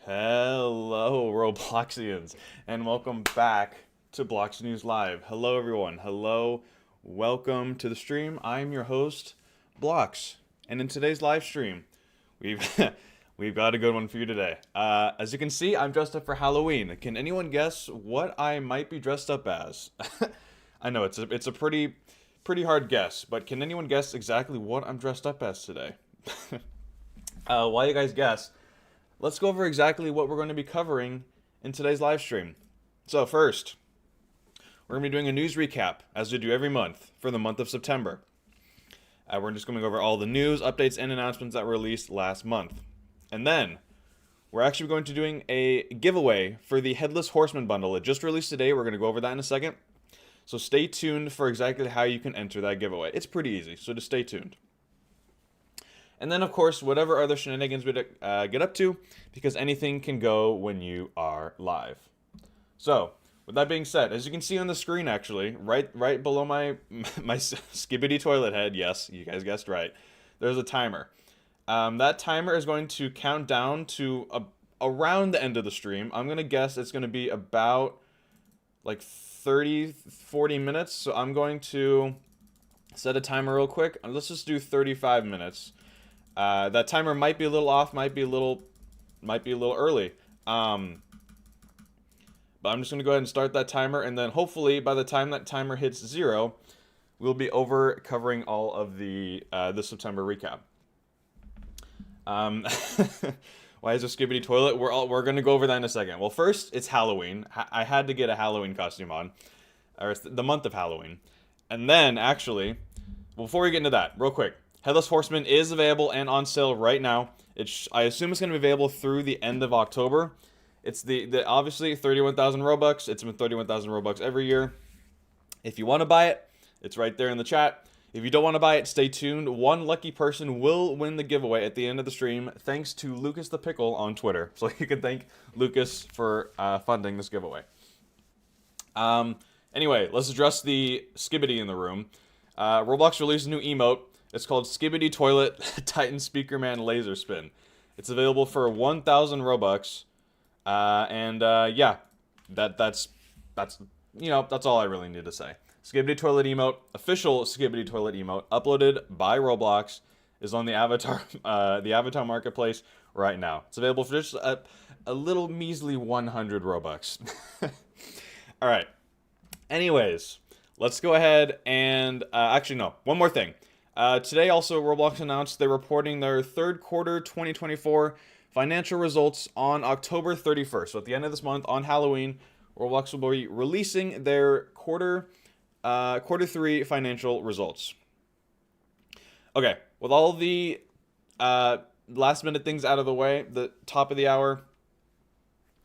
Hello, Robloxians, and welcome back to Bloxy News Live. Hello, everyone. Hello, welcome to the stream. I'm your host, Blox, and in today's live stream, we've we've got a good one for you today. As you can see, I'm dressed up for Halloween. Can anyone guess what I might be dressed up as? I know it's a pretty hard guess, but can anyone guess exactly what I'm dressed up as today? While you guys guess, let's go over exactly what we're going to be covering in today's live stream. So first, we're going to be doing a news recap, as we do every month, for the month of September. We're just going to go over all the news, updates, and announcements that were released last month. And then, we're actually going to be doing a giveaway for the Headless Horseman bundle. It just released today. We're going to go over that in a second. So stay tuned for exactly how you can enter that giveaway. It's pretty easy, so just stay tuned. And then, of course, whatever other shenanigans we get up to, because anything can go when you are live. So, with that being said, as you can see on the screen, actually, right below my skibbity toilet head, yes, you guys guessed right, there's a timer. That timer is going to count down to around the end of the stream. I'm going to guess it's going to be about like 40 minutes. So I'm going to set a timer real quick. Let's just do 35 minutes. That timer might be a little off, might be a little early. But I'm just going to go ahead and start that timer, and then hopefully by the time that timer hits 0, we'll be over covering all of the September recap. Why is there skibbity toilet? We're going to go over that in a second. Well, first, it's Halloween. I had to get a Halloween costume on, or it's the month of Halloween. And then, actually, before we get into that, real quick, Headless Horseman is available and on sale right now. I assume it's going to be available through the end of October. It's the obviously 31,000 Robux. It's been 31,000 Robux every year. If you want to buy it, it's right there in the chat. If you don't want to buy it, stay tuned. One lucky person will win the giveaway at the end of the stream, thanks to Lucas the Pickle on Twitter. So you can thank Lucas for funding this giveaway. Anyway, let's address the skibbity in the room. Roblox released a new emote. It's called Skibbity Toilet Titan Speakerman Laser Spin. It's available for 1,000 Robux. Yeah, that's all I really need to say. Skibbity Toilet emote, official Skibbity Toilet emote, uploaded by Roblox, is on the Avatar Marketplace right now. It's available for just a little measly 100 Robux. All right. Anyways, let's go ahead and actually no, one more thing. Today also Roblox announced they're reporting their third quarter 2024 financial results on October 31st. So at the end of this month, on Halloween, Roblox will be releasing their quarter 3 financial results. Okay, with all the last minute things out of the way, the top of the hour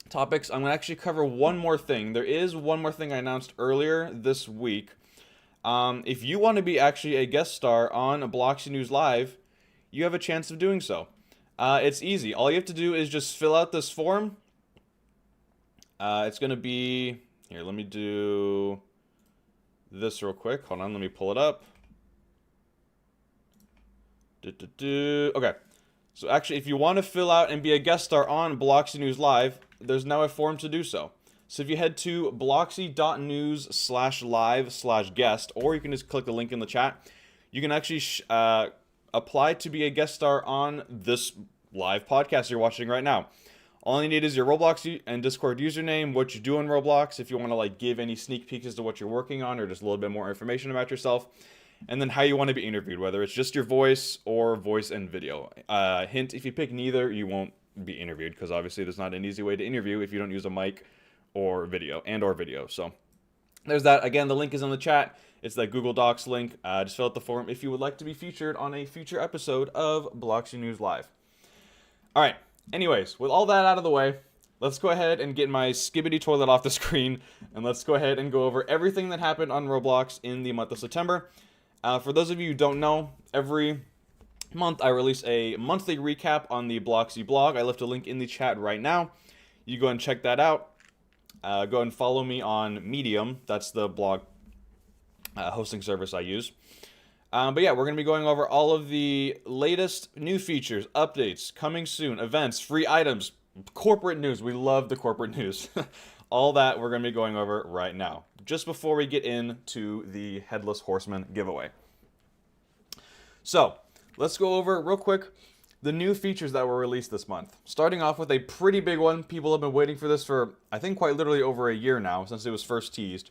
topics, I'm going to actually cover one more thing. There is one more thing I announced earlier this week. If you want to be actually a guest star on Bloxy News Live, you have a chance of doing so. It's easy. All you have to do is just fill out this form. It's going to be... Here, let me do this real quick. Hold on, let me pull it up. Okay. So actually, if you want to fill out and be a guest star on Bloxy News Live, there's now a form to do so. So if you head to bloxy.news/live/guest, or you can just click the link in the chat, you can actually apply to be a guest star on this live podcast you're watching right now. All you need is your Roblox and Discord username, what you do on Roblox, if you want to like give any sneak peeks as to what you're working on, or just a little bit more information about yourself, and then how you want to be interviewed, whether it's just your voice or voice and video. Hint, if you pick neither, you won't be interviewed, because obviously there's not an easy way to interview if you don't use a mic or video. So there's that. Again, the link is in the chat. It's that Google Docs link. Just fill out the form if you would like to be featured on a future episode of Bloxy News Live. All right. Anyways, with all that out of the way, let's go ahead and get my skibbity toilet off the screen, and let's go ahead and go over everything that happened on Roblox in the month of September. For those of you who don't know, every month I release a monthly recap on the Bloxy blog. I left a link in the chat right now. You go and check that out. Go ahead and follow me on Medium. That's the blog hosting service I use. But yeah, we're going to be going over all of the latest new features, updates, coming soon, events, free items, corporate news. We love the corporate news. All that we're going to be going over right now, just before we get into the Headless Horseman giveaway. So, let's go over real quick the new features that were released this month. Starting off with a pretty big one. People have been waiting for this for, I think, quite literally over a year now, since it was first teased.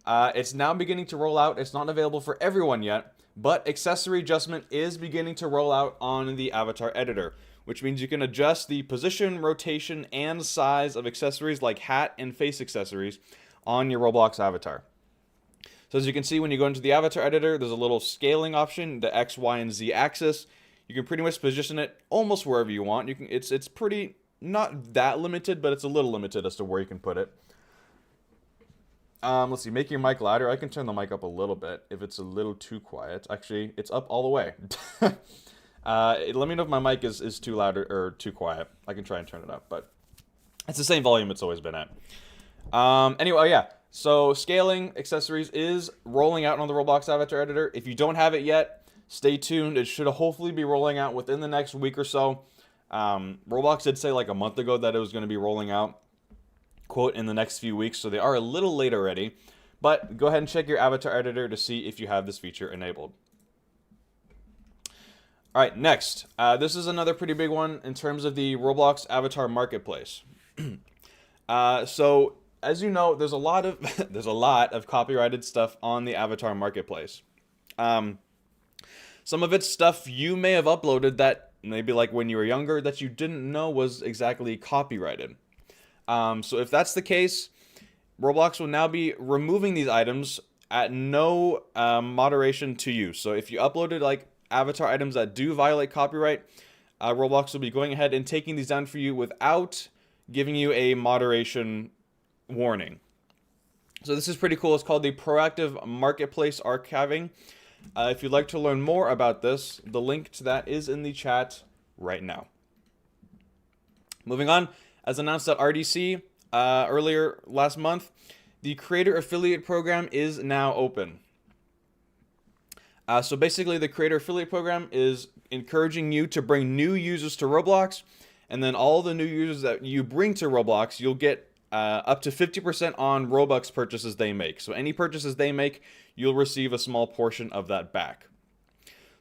It's now beginning to roll out. It's not available for everyone yet, but accessory adjustment is beginning to roll out on the avatar editor, which means you can adjust the position, rotation, and size of accessories like hat and face accessories on your Roblox avatar. So as you can see, when you go into the avatar editor, there's a little scaling option, the X, Y, and Z axis. You can pretty much position it almost wherever you want. It's pretty, not that limited, but it's a little limited as to where you can put it. Let's see, make your mic louder. I can turn the mic up a little bit if it's a little too quiet. Actually, it's up all the way. Let me know if my mic is too loud or too quiet. I can try and turn it up, but it's the same volume it's always been at. Anyway, yeah. So scaling accessories is rolling out on the Roblox avatar editor. If you don't have it yet, stay tuned. It should hopefully be rolling out within the next week or so. Roblox did say like a month ago that it was going to be rolling out, quote, in the next few weeks, so they are a little late already. But go ahead and check your avatar editor to see if you have this feature enabled. All right, next. This is another pretty big one in terms of the Roblox Avatar Marketplace. So, as you know, there's a lot of copyrighted stuff on the Avatar Marketplace. Some of it's stuff you may have uploaded that maybe like when you were younger that you didn't know was exactly copyrighted. So if that's the case, Roblox will now be removing these items at no moderation to you. So if you uploaded like avatar items that do violate copyright, Roblox will be going ahead and taking these down for you without giving you a moderation warning. So this is pretty cool. It's called the Proactive Marketplace Archiving. If you'd like to learn more about this, the link to that is in the chat right now. Moving on, as announced at RDC earlier last month, the Creator Affiliate Program is now open. So basically, the Creator Affiliate Program is encouraging you to bring new users to Roblox, and then all the new users that you bring to Roblox, you'll get up to 50% on Robux purchases they make. So any purchases they make, you'll receive a small portion of that back.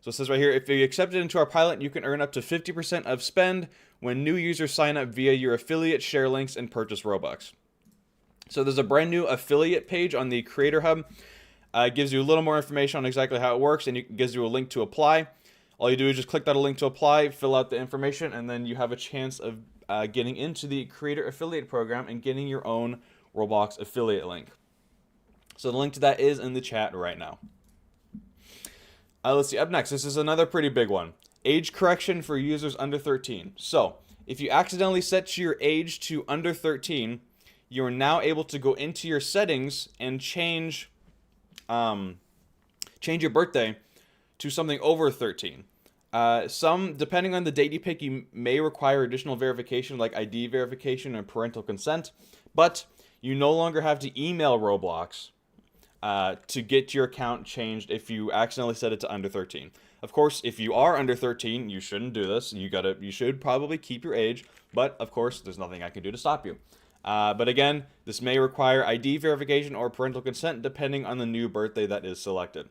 So it says right here, if you accept it into our pilot, you can earn up to 50% of spend when new users sign up via your affiliate share links and purchase Robux. So there's a brand new affiliate page on the Creator Hub. It gives you a little more information on exactly how it works, and it gives you a link to apply. All you do is just click that link to apply, fill out the information, and then you have a chance of getting into the Creator Affiliate Program and getting your own Roblox affiliate link. So the link to that is in the chat right now. Let's see, up next, this is another pretty big one. Age correction for users under 13. So, if you accidentally set your age to under 13, you are now able to go into your settings and change your birthday to something over 13. Depending on the date you pick, you may require additional verification like ID verification and parental consent, but you no longer have to email Roblox to get your account changed if you accidentally set it to under 13. Of course, if you are under 13, you shouldn't do this. You should probably keep your age, but of course, there's nothing I can do to stop you. But again, this may require ID verification or parental consent depending on the new birthday that is selected.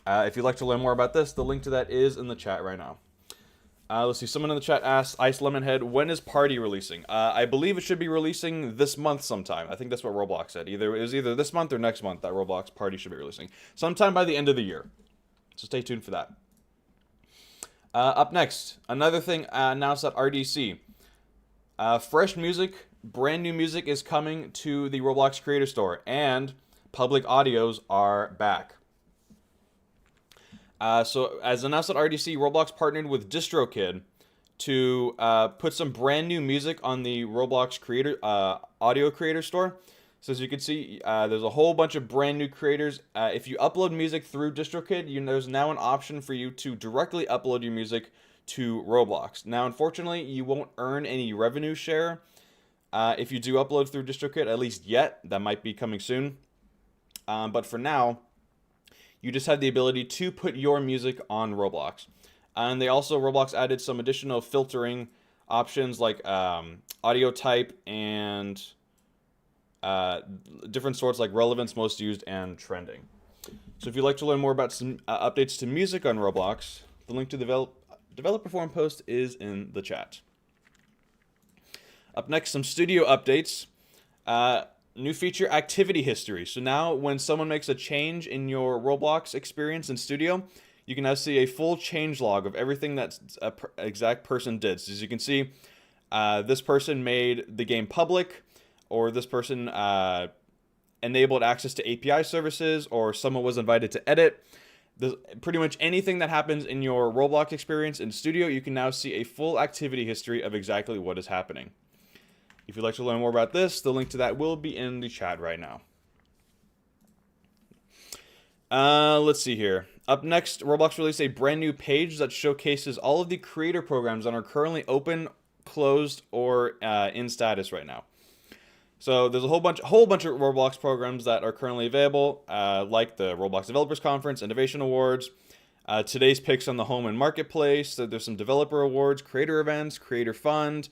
If you'd like to learn more about this, the link to that is in the chat right now. Let's see, someone in the chat asked, Ice Lemonhead, when is Party releasing? I believe it should be releasing this month sometime. I think that's what Roblox said. It was either this month or next month that Roblox Party should be releasing. Sometime by the end of the year. So stay tuned for that. Up next, another thing announced at RDC. Fresh music, brand new music is coming to the Roblox Creator Store, and public audios are back. So as announced at RDC, Roblox partnered with DistroKid to put some brand new music on the Roblox audio creator store. So as you can see, there's a whole bunch of brand new creators. If you upload music through DistroKid, there's now an option for you to directly upload your music to Roblox. Now, unfortunately, you won't earn any revenue share if you do upload through DistroKid, at least yet. That might be coming soon. But for now, you just have the ability to put your music on Roblox. And Roblox added some additional filtering options like audio type and different sorts like relevance, most used, and trending. So if you'd like to learn more about some updates to music on Roblox, the link to the developer forum post is in the chat. Up next, some studio updates. New feature, activity history. So now when someone makes a change in your Roblox experience in studio, you can now see a full change log of everything that exact person did. So as you can see, this person made the game public, or this person enabled access to API services, or someone was invited to edit. Pretty much anything that happens in your Roblox experience in studio, you can now see a full activity history of exactly what is happening. If you'd like to learn more about this, the link to that will be in the chat right now. Let's see here. Up next, Roblox released a brand new page that showcases all of the creator programs that are currently open, closed, or in status right now. So there's a whole bunch of Roblox programs that are currently available, like the Roblox Developers Conference, Innovation Awards, today's picks on the home and marketplace. So there's some developer awards, creator events, creator fund,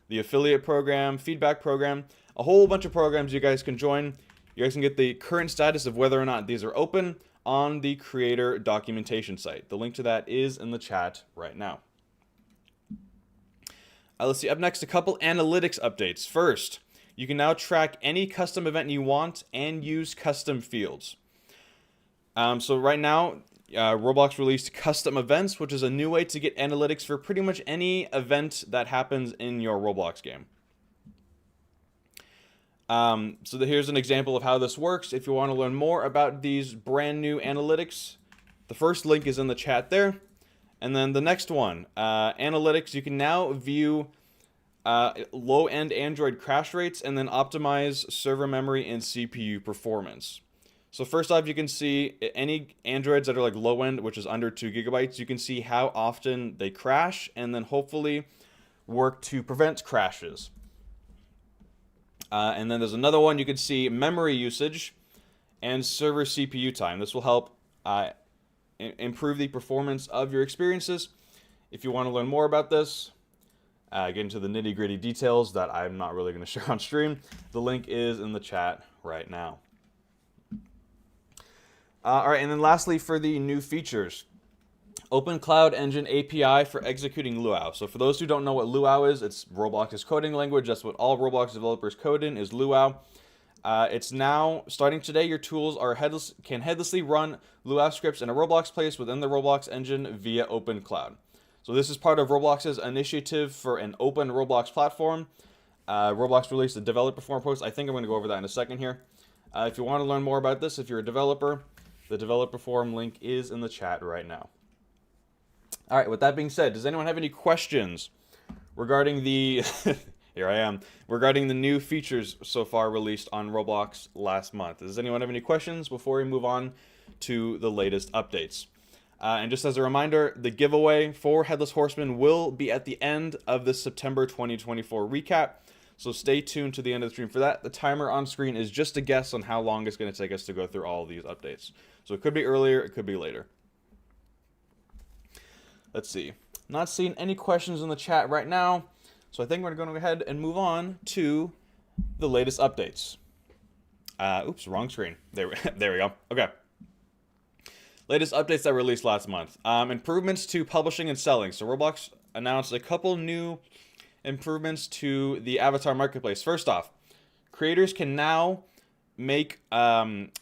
the affiliate program, feedback program, a whole bunch of programs you guys can join. You guys can get the current status of whether or not these are open on the creator documentation site. The link to that is in the chat right now. Let's see, up next, a couple analytics updates. First, you can now track any custom event you want and use custom fields. So right now, Roblox released custom events, which is a new way to get analytics for pretty much any event that happens in your Roblox game. Here's an example of how this works. If you want to learn more about these brand new analytics, the first link is in the chat there. And then the next one, analytics, you can now view low-end Android crash rates and then optimize server memory and CPU performance. So first off, you can see any Androids that are like low-end, which is under 2 gigabytes, you can see how often they crash and then hopefully work to prevent crashes. And then there's another one, you can see memory usage and server CPU time. This will help improve the performance of your experiences. If you want to learn more about this, get into the nitty-gritty details that I'm not really going to share on stream, the link is in the chat right now. All right, and then lastly, for the new features, Open Cloud Engine API for executing Luau. So for those who don't know what Luau is, it's Roblox's coding language. That's what all Roblox developers code in, is Luau. It's now, starting today, your tools can headlessly run Luau scripts in a Roblox place within the Roblox engine via Open Cloud. So this is part of Roblox's initiative for an open Roblox platform. Roblox released a developer forum post. I think I'm going to go over that in a second here. If you want to learn more about this, if you're a developer, the developer forum link is in the chat right now. All right, with that being said, does anyone have any questions regarding the here I am, regarding the new features so far released on Roblox last month? Does anyone have any questions before we move on to the latest updates? And just as a reminder, the giveaway for Headless Horseman will be at the end of the September 2024 recap. So stay tuned to the end of the stream for that. The timer on screen is just a guess on how long it's going to take us to go through all of these updates. So it could be earlier, it could be later. Let's see. Not seeing any questions in the chat right now. So I think we're going to go ahead and move on to the latest updates. Oops, wrong screen. There we go. Okay. Latest updates that were released last month. Improvements to publishing and selling. So Roblox announced a couple new improvements to the avatar marketplace. First off, creators can now make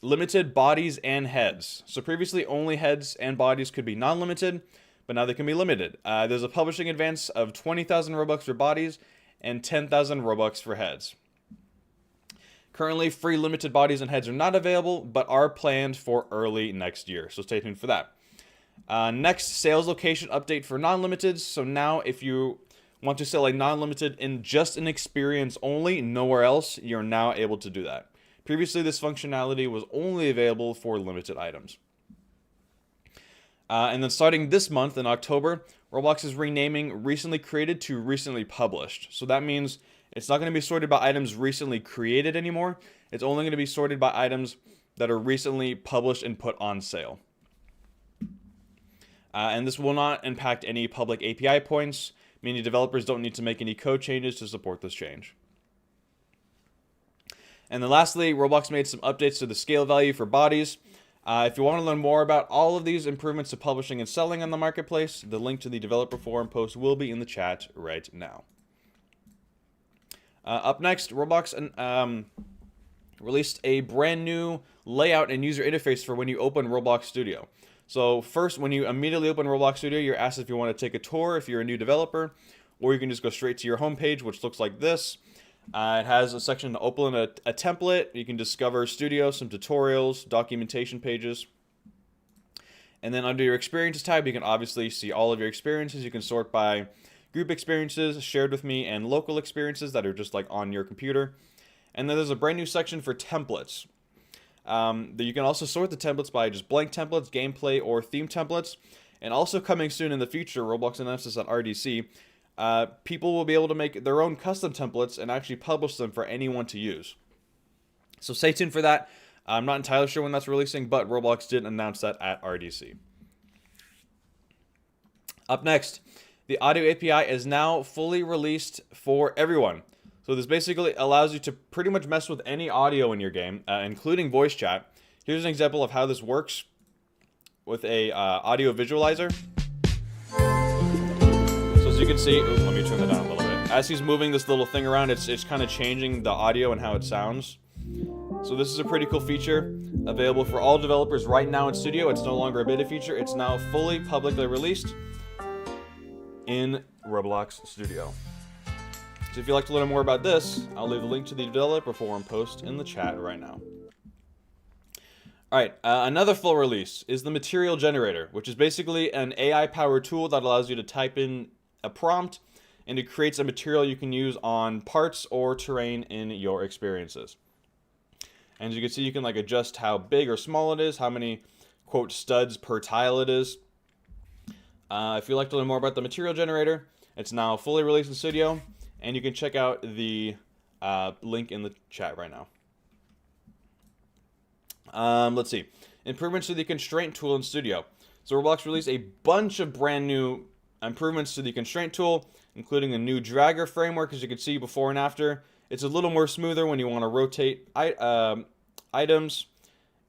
limited bodies and heads. So previously only heads and bodies could be non-limited, but now they can be limited. There's a publishing advance of 20,000 Robux for bodies and 10,000 Robux for heads. Currently, free limited bodies and heads are not available, but are planned for early next year. So stay tuned for that. Next, sales location update for non-limiteds. So now if you want to sell a non-limited in just an experience only, nowhere else, you're now able to do that. Previously, this functionality was only available for limited items. And then starting this month in October, Roblox is renaming recently created to recently published. So that means it's not going to be sorted by items recently created anymore. It's only going to be sorted by items that are recently published and put on sale. And this will not impact any public API points. meaning developers don't need to make any code changes to support this change. And then lastly, Roblox made some updates to the scale value for bodies. If you want to learn more about all of these improvements to publishing and selling on the marketplace, the link to the developer forum post will be in the chat right now. Up next, Roblox released a brand new layout and user interface for when you open Roblox Studio. So first, when you immediately open Roblox Studio, you're asked if you want to take a tour if you're a new developer, or you can just go straight to your homepage, which looks like this. It has a section to open a template. You can discover Studio, some tutorials, documentation pages. And then under your experiences tab, you can obviously see all of your experiences. You can sort by group experiences, shared with me, and local experiences that are just like on your computer. And then there's a brand new section for templates. You can also sort the templates by just blank templates, gameplay, or theme templates. And also coming soon in the future, Roblox announced this at RDC, people will be able to make their own custom templates and actually publish them for anyone to use. So stay tuned for that. I'm not entirely sure when that's releasing, but Roblox did announce that at RDC. Up next, the audio API is now fully released for everyone. So this basically allows you to pretty much mess with any audio in your game, including voice chat. Here's an example of how this works with a audio visualizer. So as you can see, let me turn that down a little bit. As he's moving this little thing around, it's kind of changing the audio and how it sounds. So this is a pretty cool feature, available for all developers right now in Studio. It's no longer a beta feature. It's now fully publicly released in Roblox Studio. So if you'd like to learn more about this, I'll leave a link to the developer forum post in the chat right now. Alright, another full release is the Material Generator, which is basically an AI-powered tool that allows you to type in a prompt and it creates a material you can use on parts or terrain in your experiences. And as you can see, you can like adjust how big or small it is, how many, quote, studs per tile it is. If you'd like to learn more about the Material Generator, it's now fully released in Studio, and you can check out the link in the chat right now. Let's see. Improvements to the constraint tool in Studio. So Roblox released a bunch of brand new improvements to the constraint tool, including a new dragger framework, as you can see before and after. It's a little more smoother when you want to rotate items,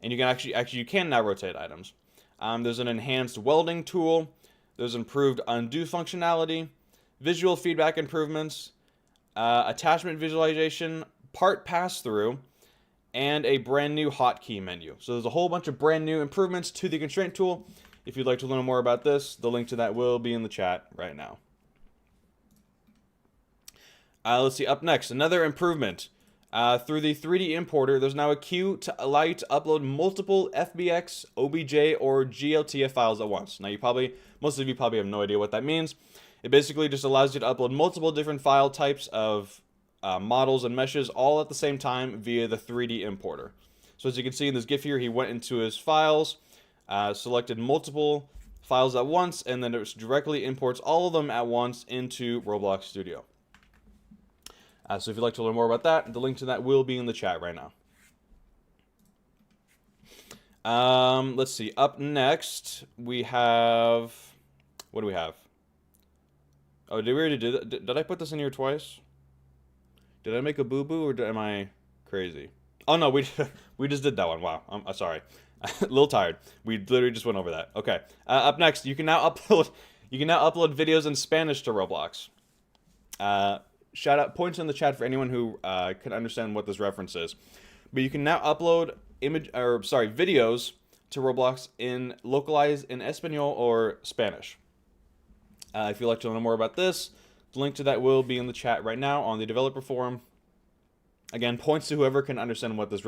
and you can actually you can now rotate items. There's an enhanced welding tool. There's improved undo functionality, visual feedback improvements, attachment visualization, part pass-through, and a brand new hotkey menu. So there's a whole bunch of brand new improvements to the constraint tool. If you'd like to learn more about this, the link to that will be in the chat right now. Let's see, up next, another improvement. Through the 3D importer, there's now a queue to allow you to upload multiple FBX, OBJ, or GLTF files at once. Now, most of you probably have no idea what that means. It basically just allows you to upload multiple different file types of models and meshes all at the same time via the 3D importer. So as you can see in this GIF here, he went into his files, selected multiple files at once, and then it directly imports all of them at once into Roblox Studio. So if you'd like to learn more about that, the link to that will be in the chat right now. Let's see. Up next, we have... What do we have? Oh, did we already do that? Did I put this in here twice? Did I make a boo-boo, or am I crazy? Oh, no, we just did that one. Wow. I'm sorry. A little tired. We literally just went over that. Okay. Up next, you can now upload videos in Spanish to Roblox. Shout out points in the chat for anyone who can understand what this reference is. But you can now upload videos to Roblox in localized in Espanol or Spanish. If you'd like to learn more about this, the link to that will be in the chat right now on the developer forum. Again, points to whoever can understand what this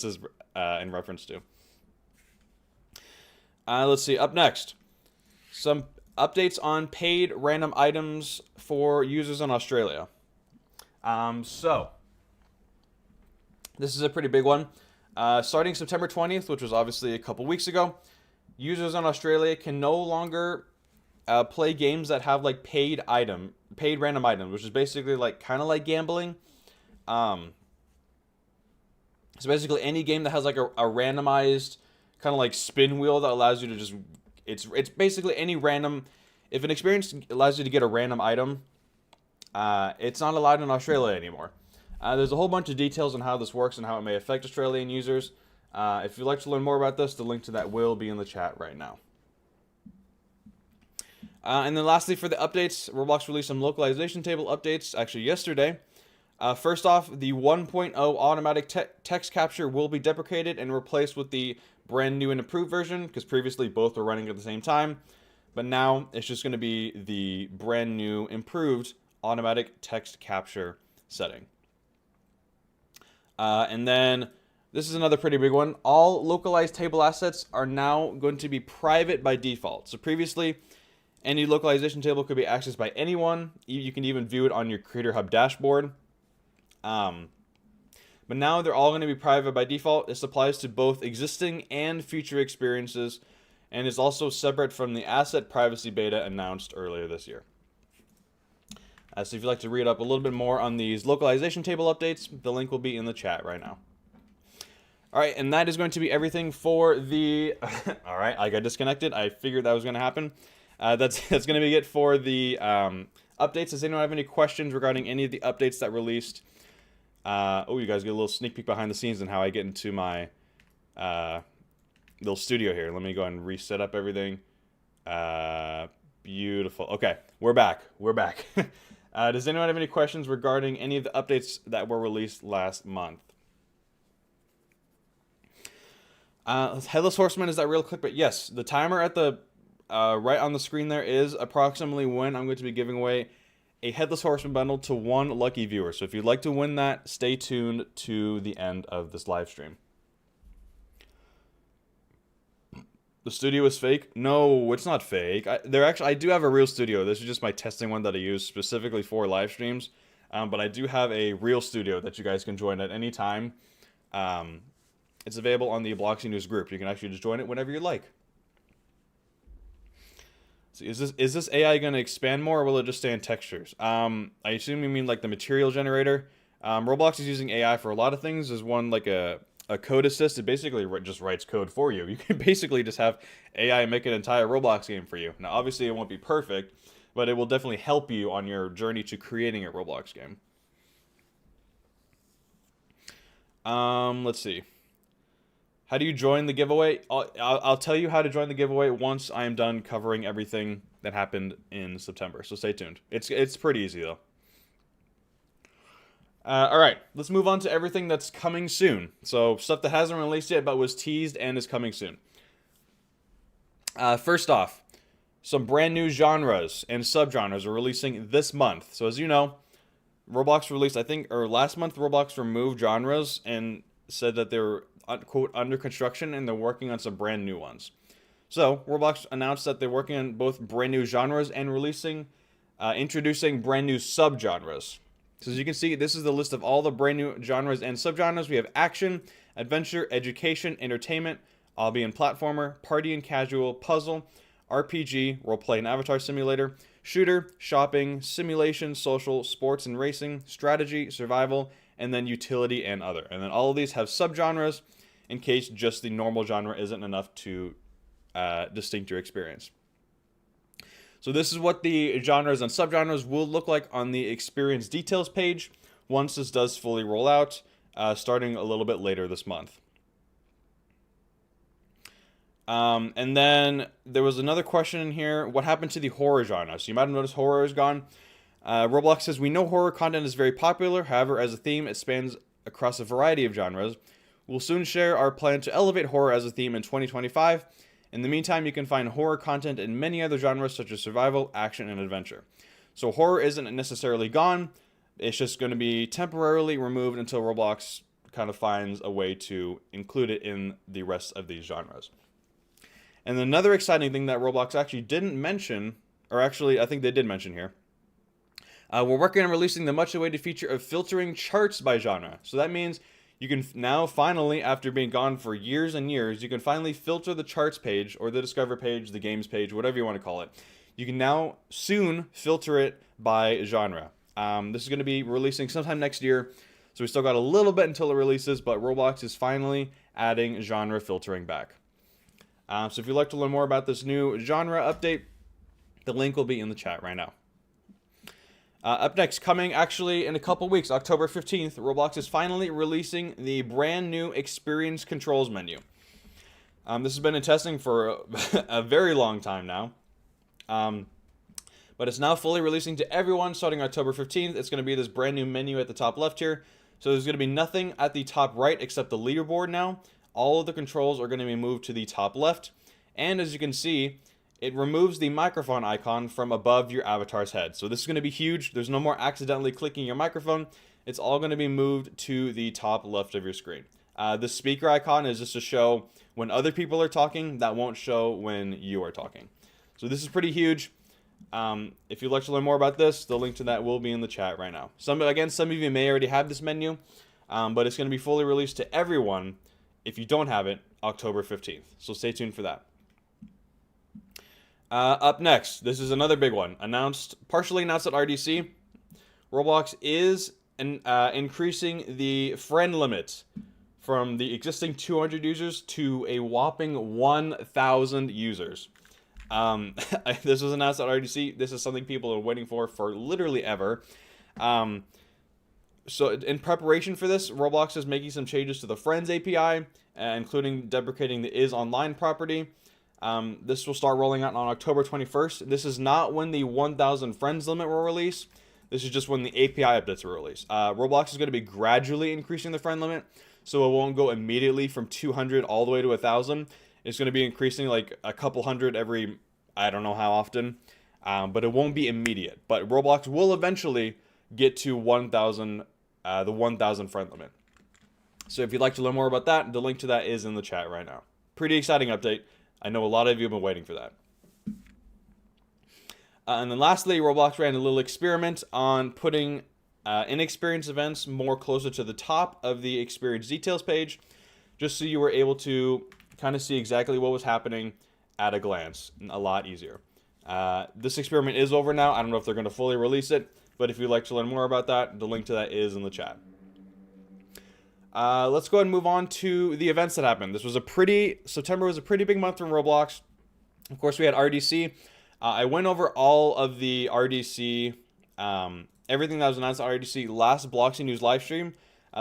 is in reference to. Let's see. Up next, some updates on paid random items for users in Australia. So, this is a pretty big one. Starting September 20th, which was obviously a couple weeks ago, users in Australia can no longer play games that have like paid random items, which is basically like kind of like gambling. So basically any game that has like a randomized kind of like spin wheel that allows you to just it's basically any random if an experience allows you to get a random item, it's not allowed in Australia anymore. There's a whole bunch of details on how this works and how it may affect Australian users. If you'd like to learn more about this, the link to that will be in the chat right now. And then lastly, for the updates, Roblox released some localization table updates actually yesterday. First off, the 1.0 automatic text capture will be deprecated and replaced with the brand new and improved version, because previously both were running at the same time. But now it's just going to be the brand new improved automatic text capture setting. And then this is another pretty big one. All localized table assets are now going to be private by default. So previously, any localization table could be accessed by anyone. You can even view it on your Creator Hub dashboard. But now they're all going to be private by default. This applies to both existing and future experiences, and is also separate from the asset privacy beta announced earlier this year. So if you'd like to read up a little bit more on these localization table updates, the link will be in the chat right now. All right, and that is going to be everything for the... All right, I got disconnected. I figured that was going to happen. That's going to be it for the updates. Does anyone have any questions regarding any of the updates that released? Oh, you guys get a little sneak peek behind the scenes and how I get into my little studio here. Let me go and reset up everything. Beautiful. Okay, we're back. We're back. Does anyone have any questions regarding any of the updates that were released last month? Headless Horseman, is that real quick? But yes, the timer at the right on the screen there is approximately when I'm going to be giving away a Headless Horseman bundle to one lucky viewer. So if you'd like to win that, stay tuned to the end of this live stream. The studio is fake? No, it's not fake. I do have a real studio. This is just my testing one that I use specifically for live streams. But I do have a real studio that you guys can join at any time. It's available on the Bloxy News group. You can actually just join it whenever you like. So is this AI going to expand more, or will it just stay in textures? I assume you mean like the material generator. Roblox is using AI for a lot of things. There's one like a code assist. It basically just writes code for you. You can basically just have AI make an entire Roblox game for you. Now, obviously, it won't be perfect, but it will definitely help you on your journey to creating a Roblox game. Let's see. How do you join the giveaway? I'll tell you how to join the giveaway once I am done covering everything that happened in September. So stay tuned. It's pretty easy, though. All right, let's move on to everything that's coming soon. So stuff that hasn't released yet but was teased and is coming soon. First off, some brand new genres and subgenres are releasing this month. So as you know, Roblox released, I think, or last month, Roblox removed genres and said that they were, quote, under construction, and they're working on some brand new ones. So Roblox announced that they're working on both brand new genres and introducing brand new subgenres. So as you can see, this is the list of all the brand new genres and subgenres. We have action, adventure, education, entertainment, hobby and platformer, party and casual, puzzle, RPG, role-play and avatar simulator, shooter, shopping, simulation, social, sports and racing, strategy, survival, and then utility and other. And then all of these have subgenres in case just the normal genre isn't enough to distinct your experience. So this is what the genres and subgenres will look like on the experience details page once this does fully roll out, starting a little bit later this month. And then there was another question in here. What happened to the horror genre? So you might have noticed horror is gone. Roblox says, we know horror content is very popular. However, as a theme, it spans across a variety of genres. We'll soon share our plan to elevate horror as a theme in 2025. In the meantime, you can find horror content in many other genres such as survival, action, and adventure. So horror isn't necessarily gone. It's just going to be temporarily removed until Roblox kind of finds a way to include it in the rest of these genres. And another exciting thing that Roblox actually didn't mention, or actually I think they did mention here, we're working on releasing the much-awaited feature of filtering charts by genre. So that means you can now finally, after being gone for years and years, you can finally filter the charts page or the Discover page, the games page, whatever you want to call it. You can now soon filter it by genre. This is going to be releasing sometime next year, so we still got a little bit until it releases, but Roblox is finally adding genre filtering back. So if you'd like to learn more about this new genre update, The link will be in the chat right now. Up next, coming actually in a couple weeks, October 15th, Roblox is finally releasing the brand new experience controls menu. This has been in testing for a very long time now. But it's now fully releasing to everyone starting October 15th. It's going to be this brand new menu at the top left here. So there's going to be nothing at the top right except the leaderboard now. All of the controls are going to be moved to the top left. And as you can see, it removes the microphone icon from above your avatar's head. So this is going to be huge. There's no more accidentally clicking your microphone. It's all going to be moved to the top left of your screen. The speaker icon is just to show when other people are talking. That won't show when you are talking. So this is pretty huge. If you'd like to learn more about this, the link to that will be in the chat right now. Some of you may already have this menu, but it's going to be fully released to everyone. If you don't have it, October 15th. So stay tuned for that. Up next, this is another big one. Partially announced at RDC. Roblox is increasing the friend limit from the existing 200 users to a whopping 1,000 users. This was announced at RDC. This is something people are waiting for literally ever. So in preparation for this, Roblox is making some changes to the Friends API, including deprecating the isOnline property. This will start rolling out on October 21st. This is not when the 1,000 friends limit will release. This is just when the API updates will release. Roblox is going to be gradually increasing the friend limit, so it won't go immediately from 200 all the way to 1,000. It's going to be increasing like a couple hundred every, I don't know how often, but it won't be immediate. But Roblox will eventually get to 1,000, the 1,000 friend limit. So if you'd like to learn more about that, the link to that is in the chat right now. Pretty exciting update. I know a lot of you have been waiting for that. And then lastly, Roblox ran a little experiment on putting in-experience events more closer to the top of the experience details page, just so you were able to kind of see exactly what was happening at a glance, a lot easier. This experiment is over now. I don't know if they're going to fully release it, but if you'd like to learn more about that, the link to that is in the chat. Let's go ahead and move on to the events that happened. September was a pretty big month from Roblox. Of course, we had RDC. I went over all of the RDC, everything that was announced at RDC last Bloxy News live stream.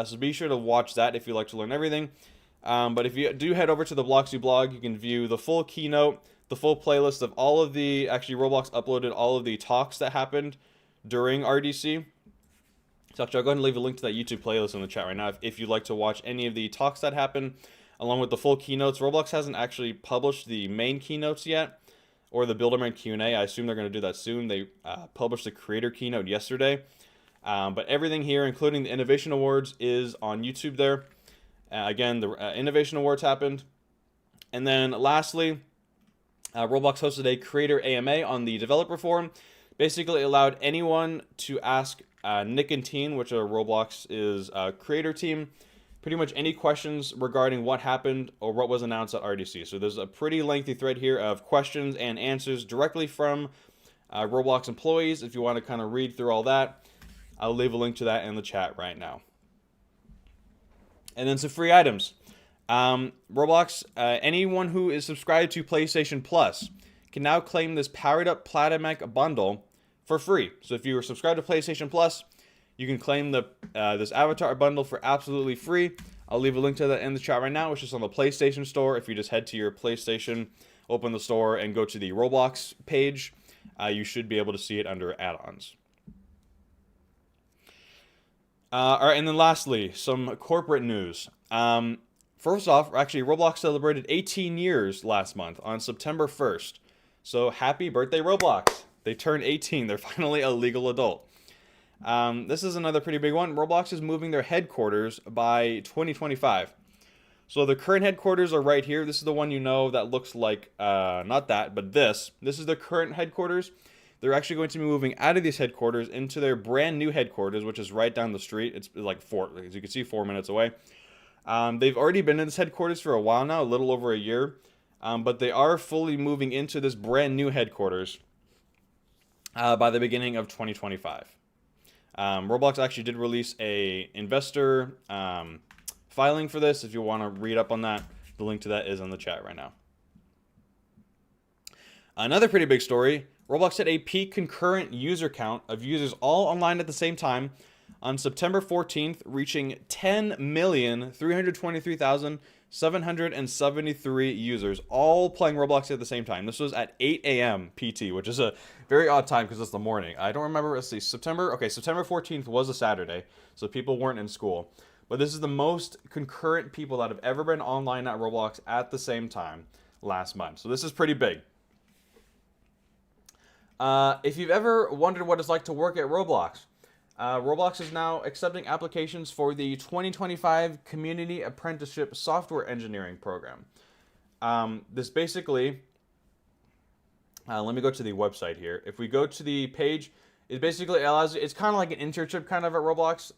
So be sure to watch that if you'd like to learn everything. But if you do head over to the Bloxy blog, you can view the full keynote, the full playlist of all of the, actually Roblox uploaded all of the talks that happened during RDC. So actually, I'll go ahead and leave a link to that YouTube playlist in the chat right now if you'd like to watch any of the talks that happened, along with the full keynotes. Roblox hasn't actually published the main keynotes yet, or the Builderman Q&A. I assume they're going to do that soon. They published the creator keynote yesterday. But everything here, including the Innovation Awards, is on YouTube there. Again, the Innovation Awards happened. And then lastly, Roblox hosted a creator AMA on the developer forum. Basically allowed anyone to ask Nick and Teen, which are Roblox's creator team, pretty much any questions regarding what happened or what was announced at RDC. So there's a pretty lengthy thread here of questions and answers directly from Roblox employees. If you want to kind of read through all that, I'll leave a link to that in the chat right now. And then some free items. Roblox, anyone who is subscribed to PlayStation Plus can now claim this Powered Up Platinum bundle for free. So if you are subscribed to PlayStation Plus, you can claim this avatar bundle for absolutely free. I'll leave a link to that in the chat right now, which is on the PlayStation Store. If you just head to your PlayStation, open the store, and go to the Roblox page, you should be able to see it under add-ons. All right, and then lastly, some corporate news. First off, actually, Roblox celebrated 18 years last month on September 1st. So happy birthday, Roblox. They turned 18. They're finally a legal adult. This is another pretty big one. Roblox is moving their headquarters by 2025. So the current headquarters are right here. This is the one that looks like, not that, but this. This is the current headquarters. They're actually going to be moving out of these headquarters into their brand new headquarters, which is right down the street. It's like as you can see, 4 minutes away. They've already been in this headquarters for a while now, a little over a year. But they are fully moving into this brand new headquarters by the beginning of 2025. Roblox actually did release a investor filing for this. If you want to read up on that, the link to that is in the chat right now. Another pretty big story, Roblox hit a peak concurrent user count of users all online at the same time on September 14th, reaching 10,323,773 users, all playing Roblox at the same time. This was at 8 a.m. PT, which is a very odd time because it's the morning. I don't remember, let's see, September 14th was a Saturday, so people weren't in school. But this is the most concurrent people that have ever been online at Roblox at the same time last month. So this is pretty big. If you've ever wondered what it's like to work at Roblox, Roblox is now accepting applications for the 2025 Community Apprenticeship Software Engineering Program. This basically, let me go to the website here. If we go to the page, it basically allows you, it's kind of like an internship kind of at Roblox.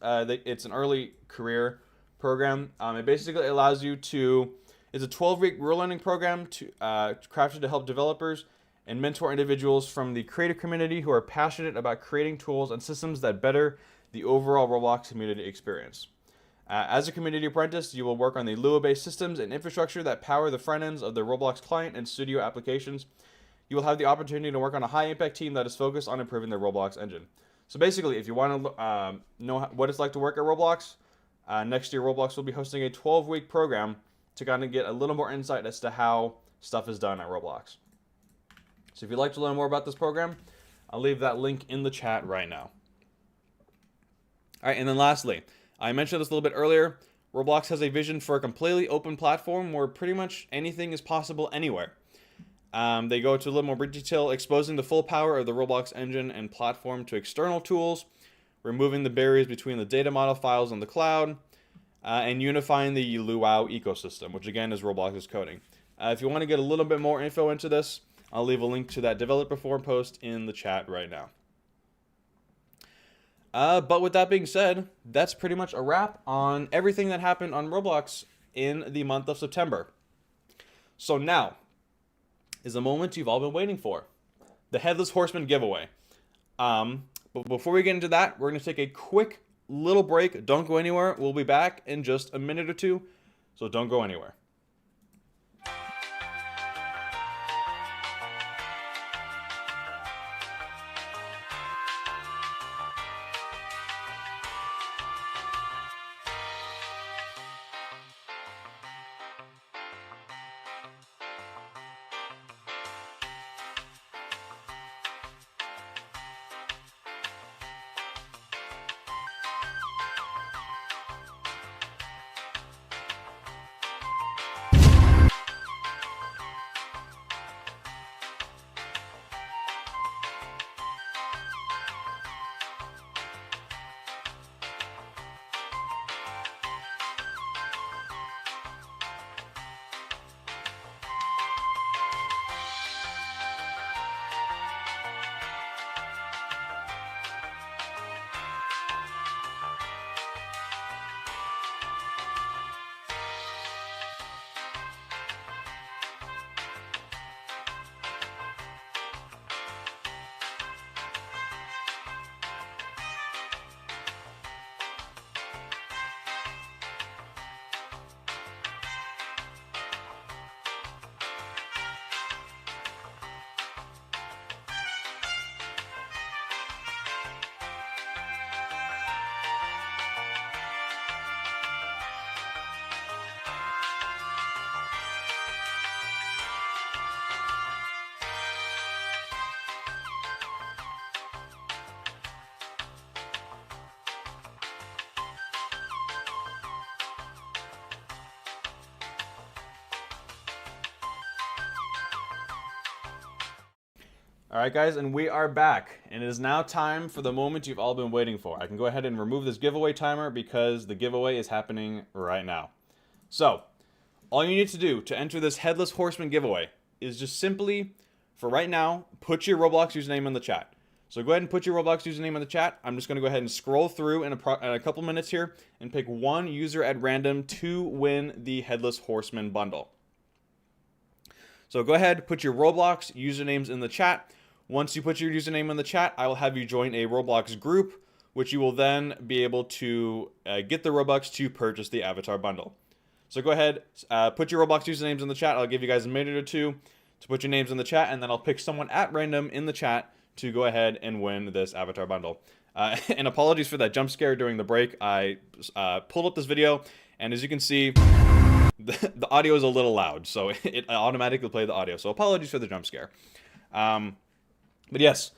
It's an early career program. It basically allows you to, it's a 12-week real learning program crafted to help developers and mentor individuals from the creative community who are passionate about creating tools and systems that better the overall Roblox community experience. As a community apprentice, you will work on the Lua-based systems and infrastructure that power the front ends of the Roblox client and studio applications. You will have the opportunity to work on a high-impact team that is focused on improving the Roblox engine. So basically, if you want to know what it's like to work at Roblox, next year Roblox will be hosting a 12-week program to kind of get a little more insight as to how stuff is done at Roblox. So if you'd like to learn more about this program, I'll leave that link in the chat right now. All right, and then lastly, I mentioned this a little bit earlier, Roblox has a vision for a completely open platform where pretty much anything is possible anywhere. They go into a little more detail, exposing the full power of the Roblox engine and platform to external tools, removing the barriers between the data model files and the cloud, and unifying the Luau ecosystem, which again is Roblox's coding. If you want to get a little bit more info into this, I'll leave a link to that developer forum post in the chat right now. But with that being said, that's pretty much a wrap on everything that happened on Roblox in the month of September. So now is the moment you've all been waiting for, the Headless Horseman giveaway. But before we get into that, we're going to take a quick little break. Don't go anywhere. We'll be back in just a minute or two, so don't go anywhere. All right, guys, and we are back, and it is now time for the moment you've all been waiting for. I can go ahead and remove this giveaway timer because the giveaway is happening right now. So, all you need to do to enter this Headless Horseman giveaway is just simply, for right now, put your Roblox username in the chat. So go ahead and put your Roblox username in the chat. I'm just going to go ahead and scroll through in a couple minutes here and pick one user at random to win the Headless Horseman bundle. So go ahead, put your Roblox usernames in the chat. Once you put your username in the chat, I will have you join a Roblox group, which you will then be able to get the Robux to purchase the avatar bundle. So go ahead, put your Roblox usernames in the chat. I'll give you guys a minute or two to put your names in the chat, and then I'll pick someone at random in the chat to go ahead and win this avatar bundle. And apologies for that jump scare during the break. I pulled up this video, and as you can see, the audio is a little loud, so it automatically played the audio. So apologies for the jump scare. But yes,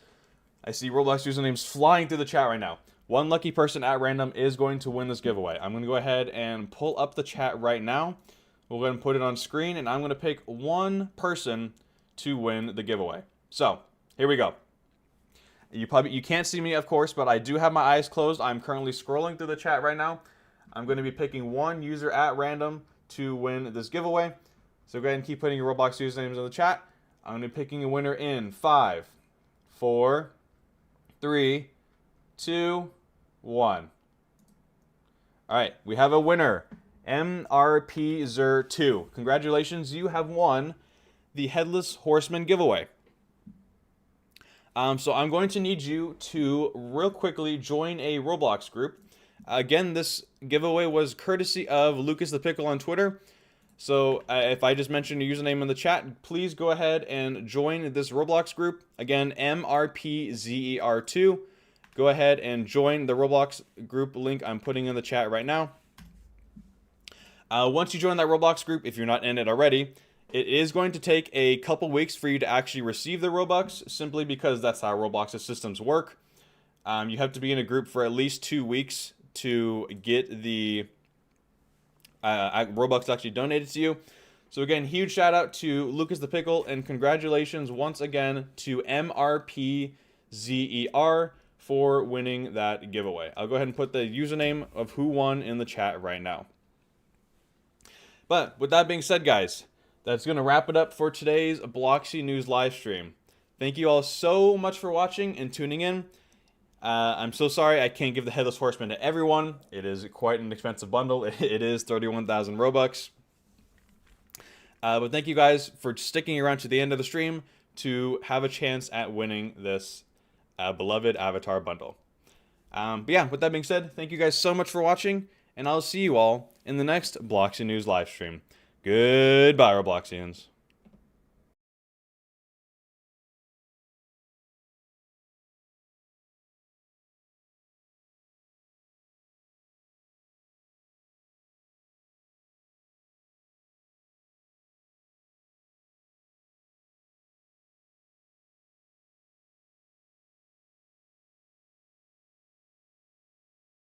I see Roblox usernames flying through the chat right now. One lucky person at random is going to win this giveaway. I'm going to go ahead and pull up the chat right now. We'll go ahead and put it on screen, and I'm going to pick one person to win the giveaway. So, here we go. You can't see me, of course, but I do have my eyes closed. I'm currently scrolling through the chat right now. I'm going to be picking one user at random to win this giveaway. So go ahead and keep putting your Roblox usernames in the chat. I'm going to be picking a winner in 5, 4, 3, 2, 1. All right, we have a winner, MRPzer2. Congratulations, you have won the Headless Horseman giveaway. So I'm going to need you to real quickly join a Roblox group. Again, this giveaway was courtesy of Lucas the Pickle on Twitter. So if I just mentioned a username in the chat, please go ahead and join this Roblox group. Again, MRPZER2. Go ahead and join the Roblox group link I'm putting in the chat right now. Once you join that Roblox group, if you're not in it already, it is going to take a couple weeks for you to actually receive the Robux, simply because that's how Roblox's systems work. You have to be in a group for at least 2 weeks to get the Robux actually donated to you. So again, huge shout out to Lucas the Pickle, and congratulations once again to MRPZER for winning that giveaway. I'll go ahead and put the username of who won in the chat right now. But with that being said, guys, that's going to wrap it up for today's Bloxy News live stream. Thank you all so much for watching and tuning in. I'm so sorry I can't give the Headless Horseman to everyone. It is quite an expensive bundle. It is 31,000 Robux. But thank you guys for sticking around to the end of the stream to have a chance at winning this beloved avatar bundle. But yeah, with that being said, thank you guys so much for watching, and I'll see you all in the next Bloxy News live stream. Goodbye, Robloxians.